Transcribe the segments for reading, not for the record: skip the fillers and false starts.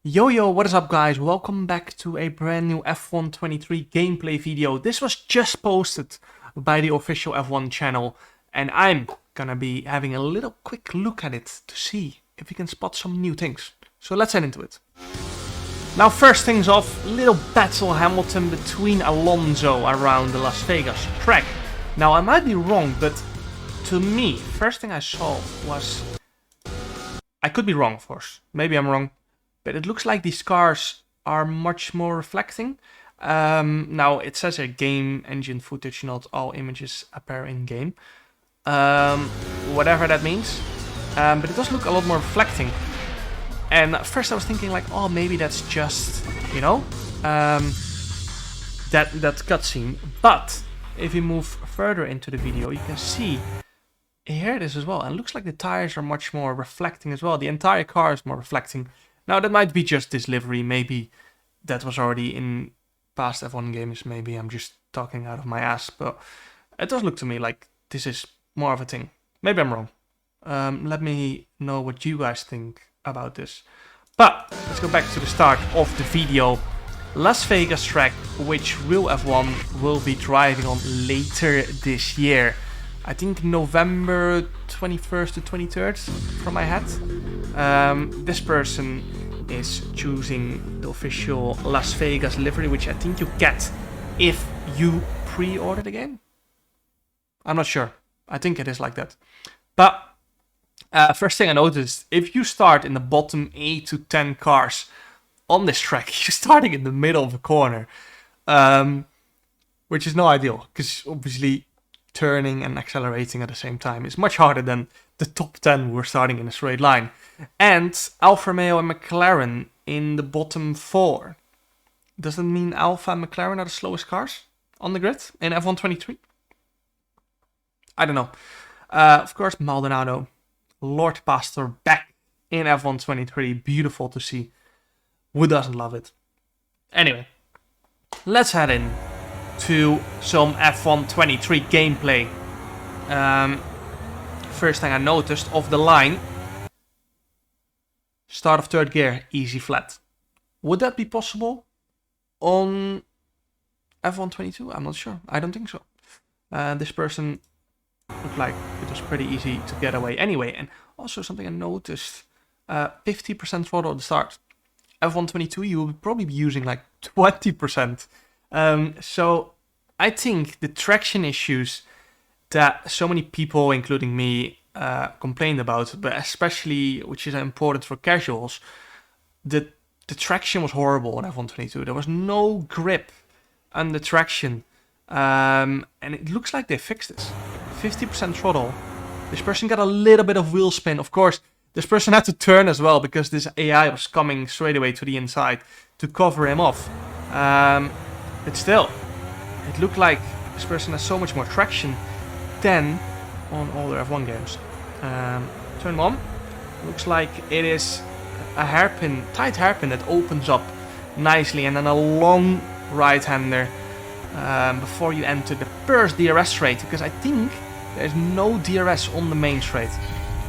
Yo, what is up guys? Welcome back to a brand new F1 23 gameplay video. This was just posted by the official F1 channel and I'm gonna be having a little quick look at it to see if we can spot some new things. So let's head into it. Now first things off, little battle Hamilton between Alonso around the Las Vegas track. Now I might be wrong, but to me, first thing I saw was... I could be wrong of course, maybe I'm wrong. But it looks like these cars are much more reflecting. Now, it says a game engine footage, not all images appear in-game. Whatever that means. But it does look a lot more reflecting. And at first I was thinking like, oh, maybe that's just, you know, that cutscene. But if you move further into the video, you can see here it is as well. And it looks like the tires are much more reflecting as well. The entire car is more reflecting. Now that might be just this livery, maybe that was already in past F1 games, maybe I'm just talking out of my ass, but it does look to me like this is more of a thing. Maybe I'm wrong. Let me know what you guys think about this. But let's go back to the start of the video. Las Vegas track, which real F1 will be driving on later this year. I think November 21st to 23rd from my head. This person is choosing the official Las Vegas livery, which I think you get if you pre-order the game. I'm not sure. I think it is like that. But first thing I noticed, if you start in the bottom 8 to 10 cars on this track, you're starting in the middle of a corner, which is not ideal because obviously turning and accelerating at the same time is much harder than the top 10 who are starting in a straight line. And Alfa Romeo and McLaren in the bottom 4. Does that mean Alfa and McLaren are the slowest cars on the grid in F1 23? I don't know. Of course, Maldonado, Lord Pastor back in F1 23. Beautiful to see. Who doesn't love it? Anyway, let's head in to some F1 23 gameplay. First thing I noticed off the line, start of third gear, easy flat. Would that be possible on F1 22? I'm not sure. I don't think so. This person looked like it was pretty easy to get away anyway. And also something I noticed, 50% throttle at the start. F1 22 you will probably be using like 20%. So I think the traction issues that so many people, including me, complained about, but especially, which is important for casuals, the traction was horrible on F1 22. There was no grip on the traction, and it looks like they fixed this. 50% throttle. This person got a little bit of wheel spin. Of course, this person had to turn as well because this AI was coming straight away to the inside to cover him off. But still, it looked like this person has so much more traction than on older F1 games. Turn 1, looks like it is a hairpin, tight hairpin that opens up nicely, and then a long right-hander before you enter the first DRS straight, because I think there's no DRS on the main straight.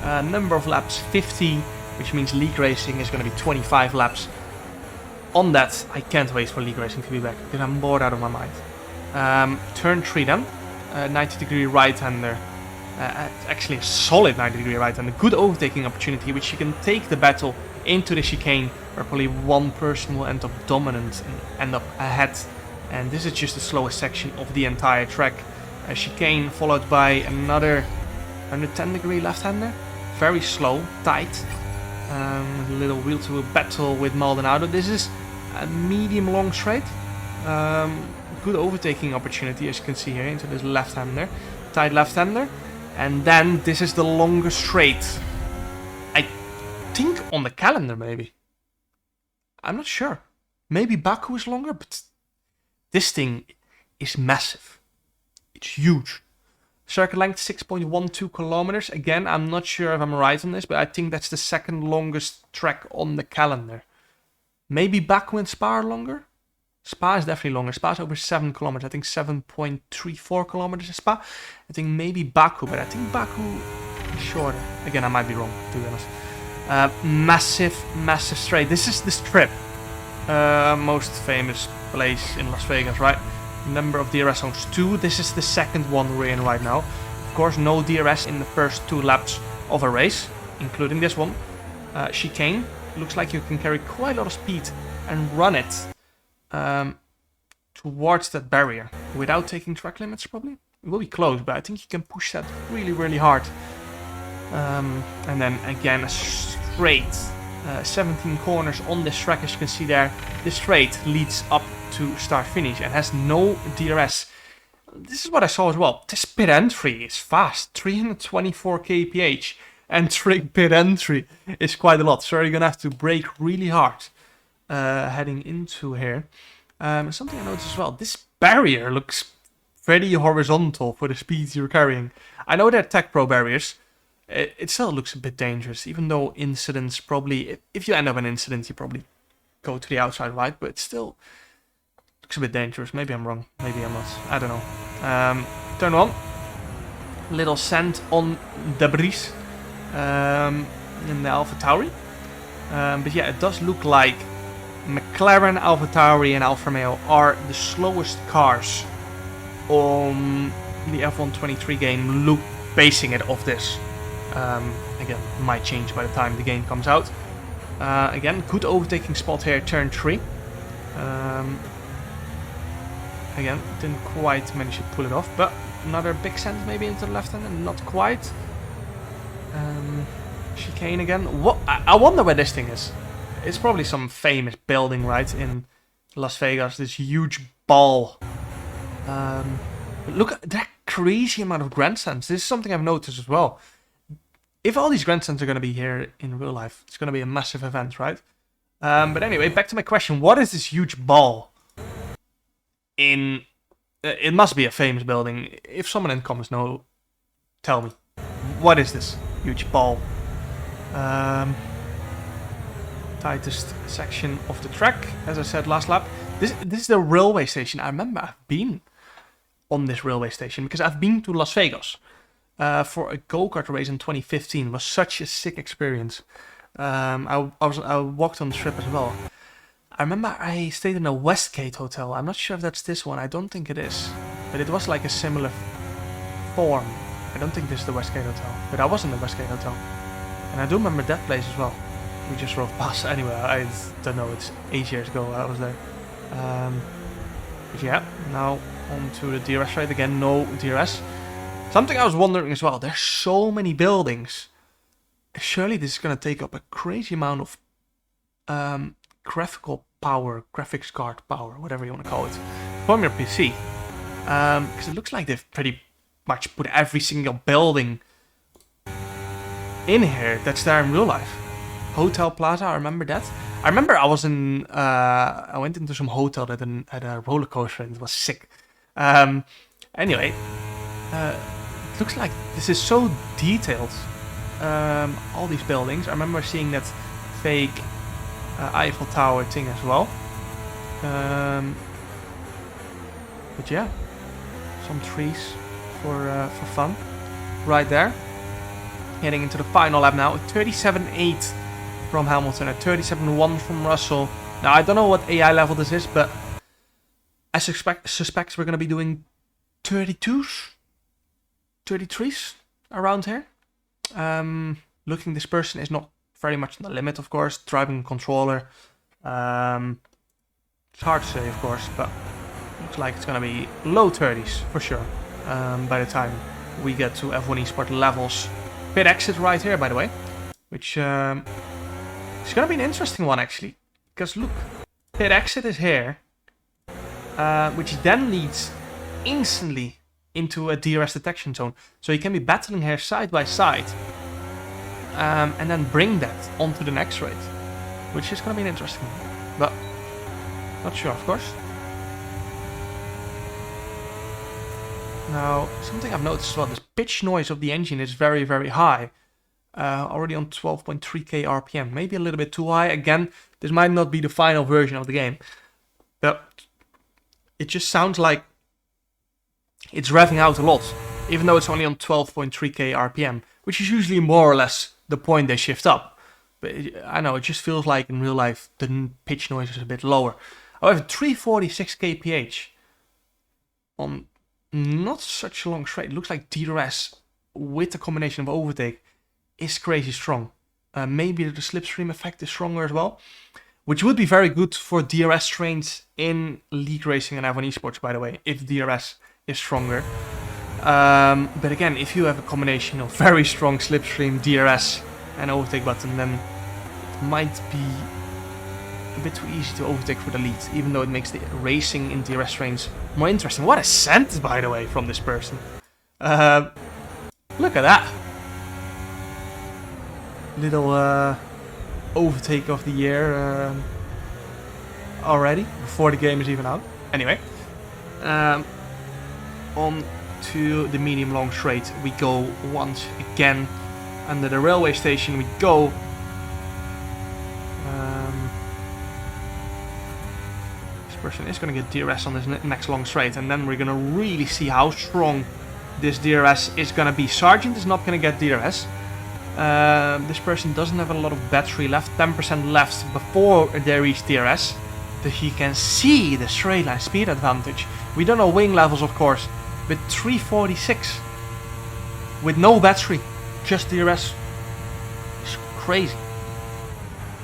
Number of laps 50, which means league racing is going to be 25 laps. On that, I can't wait for league racing to be back because I'm bored out of my mind. Turn 3 then, 90-degree right-hander. Actually a solid 90-degree right-hander. Good overtaking opportunity, which you can take the battle into the chicane, where probably one person will end up dominant and end up ahead. And this is just the slowest section of the entire track. A chicane followed by another 110-degree left-hander. Very slow, tight. A little wheel-to-wheel battle with Maldonado. This is a medium-long straight. Good overtaking opportunity, as you can see here, into this left-hander. Tight left-hander. And then this is the longest straight. I think on the calendar, maybe. I'm not sure. Maybe Baku is longer, but this thing is massive. It's huge. Circuit length 6.12 kilometers. Again, I'm not sure if I'm right on this, but I think that's the second longest track on the calendar. Maybe Baku and Spa are longer? Spa is definitely longer. Spa is over 7 kilometers. I think 7.34 kilometers is Spa. I think maybe Baku, but I think Baku is shorter. Again, I might be wrong, to be honest. Massive straight. This is the Strip. Most famous place in Las Vegas, right? Number of DRS zones 2. This is the second one we're in right now. Of course, no DRS in the first 2 laps of a race, including this one. Chicane. Looks like you can carry quite a lot of speed and run it towards that barrier without taking track limits, probably. It will be close, but I think you can push that really, really hard. And then again, a straight 17 corners on this track, as you can see there. This straight leads up to start finish and has no DRS. This is what I saw as well. This pit entry is fast, 324 kph. Entering pit entry is quite a lot, so you're gonna have to brake really hard heading into here. Something I noticed as well, this barrier looks very horizontal for the speeds you're carrying. I know they're Tech Pro barriers. It still looks a bit dangerous, even though incidents probably, if you end up in an incident, you probably go to the outside, right? But it still looks a bit dangerous. Maybe I'm wrong, maybe I'm not, I don't know. Turn 1. Little sand on debris in the AlphaTauri. But yeah, it does look like McLaren, AlphaTauri and Alfa Romeo are the slowest cars on the F1 23 game, basing it off this. Again, might change by the time the game comes out. Again, good overtaking spot here, turn 3. Again, didn't quite manage to pull it off, but another big send maybe into the left hand, and not quite. Chicane again. What? I wonder where this thing is. It's probably some famous building, right, in Las Vegas. This huge ball. Look at that crazy amount of grandstands. This is something I've noticed as well. If all these grandstands are going to be here in real life, it's going to be a massive event, right? But anyway, back to my question. What is this huge ball? It must be a famous building. If someone in the comments know, tell me. What is this huge ball? Tightest section of the track, as I said last lap. This is the railway station. I remember I've been on this railway station because I've been to Las Vegas for a go-kart race in 2015. It was such a sick experience. I walked on the strip as well. I remember I stayed in a Westgate hotel. I'm not sure if that's this one. I don't think it is. But it was like a similar form. I don't think this is the Westgate Hotel. But I was in the Westgate Hotel. And I do remember that place as well. We just drove past. Anyway, I don't know. It's 8 years ago I was there. But yeah, now on to the DRS rate. Again, no DRS. Something I was wondering as well. There's so many buildings. Surely this is going to take up a crazy amount of graphical power, graphics card power, whatever you want to call it, from your PC. Because it looks like they've pretty much put every single building in here that's there in real life. Hotel Plaza, I remember that. I remember I went into some hotel that had a roller coaster and it was sick. Anyway, it looks like this is so detailed. All these buildings. I remember seeing that fake Eiffel Tower thing as well. But yeah, some trees for fun right there. Heading into the final lap now. 37.8 from Hamilton and 37.1 from Russell. Now I don't know what AI level this is, but I suspect we're going to be doing 32s, 33s around here. Looking, this person is not very much on the limit, of course. Driving controller. It's hard to say, of course, but looks like it's going to be low 30s for sure by the time we get to F1 Esport levels. Pit exit right here, by the way, which is going to be an interesting one, actually. Because look, pit exit is here, which then leads instantly into a DRS detection zone. So you can be battling here side by side and then bring that onto the next race, which is going to be an interesting one. But not sure, of course. Now, something I've noticed as well, this pitch noise of the engine is very, very high. Already on 12.3k RPM. Maybe a little bit too high. Again, this might not be the final version of the game. But it just sounds like it's revving out a lot. Even though it's only on 12.3k RPM. Which is usually more or less the point they shift up. But I know, it just feels like in real life the pitch noise is a bit lower. However, 346 kph on not such a long straight. It looks like DRS with the combination of overtake is crazy strong. Maybe the slipstream effect is stronger as well, which would be very good for DRS trains in league racing and F1 esports, by the way, if DRS is stronger. But again, if you have a combination of very strong slipstream, DRS, and overtake button, then it might be a bit too easy to overtake for the lead, even though it makes the racing in DRS trains more interesting. What a scent, by the way, from this person. Look at that. Little overtake of the year already, before the game is even out. Anyway, on to the medium long straight we go once again. Under the railway station we go. This person is going to get DRS on this next long straight, and then we're going to really see how strong this DRS is going to be. Sargent is not going to get DRS. This person doesn't have a lot of battery left, 10% left before they reach DRS, but he can see the straight line speed advantage. We don't know wing levels, of course, but 346 with no battery, just DRS, is crazy.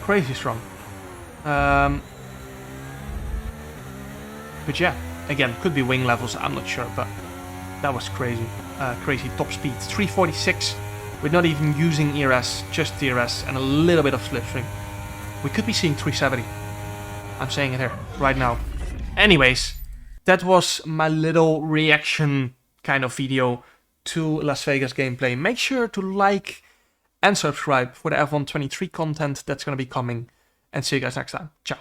Crazy strong. But yeah, again, could be wing levels, I'm not sure, but that was crazy. Crazy top speed. 346 with not even using ERS, just DRS and a little bit of slipstream. We could be seeing 370. I'm saying it here right now. Anyways, that was my little reaction kind of video to Las Vegas gameplay. Make sure to like and subscribe for the F1 23 content that's going to be coming. And see you guys next time. Ciao.